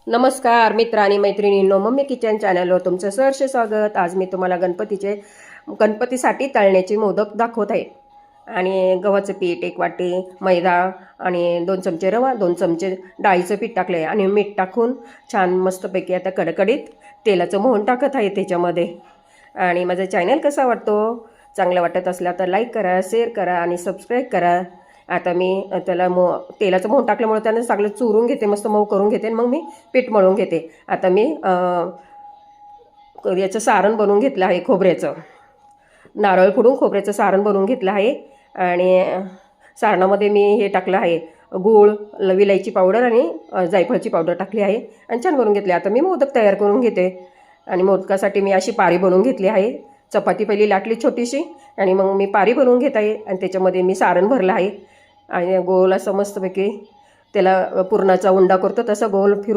नमस्कार मित्र आणि मैत्रिणींनो, मम्मी किचन चॅनलवर तुमचं सहर्ष स्वागत। आज मी तुम्हाला गणपतीसाठी तळण्याचे मोदक दाखवत आहे। आणि गव्हाचं पीठ 1 वाटी, मैदा आणि 2 चमचे रवा, 2 चमचे डाळीचं पीठ टाकलं आहे आणि मीठ टाकून छान मस्तपैकी आता कडकडीत तेलाचं मोहन टाकत आहे त्याच्यामध्ये। आणि माझा चॅनल कसा वाटतो, चांगला वाटत असला तर लाईक करा, शेअर करा आणि सबस्क्राईब करा। आता मी त्याला तेलाचं मोहन टाकल्यामुळे त्यानं चांगलं चुरून घेते, मस्त मऊ करून घेते आणि मग मी पीठ मळून घेते। आता मी याचं सारण बनवून घेतलं आहे, खोबऱ्याचं नारळ फोडून खोबऱ्याचं सारण बनवून घेतलं आहे। आणि सारणामध्ये मी हे टाकलं आहे, गूळ, विलायची पावडर आणि जायफळची पावडर टाकली आहे आणि छान बनवून घेतले। आता मी मोदक तयार करून घेते आणि मोदकासाठी मी अशी पारी बनवून घेतली आहे। चपाती पहिली लाटली छोटीशी आणि मग मी पारी बनवून घेत आहे आणि त्याच्यामध्ये मी सारण भरलं आहे आणि गोल असं मस्तपैकी त्याला पुरणाचा उंडा करतो तसं गोल फिरून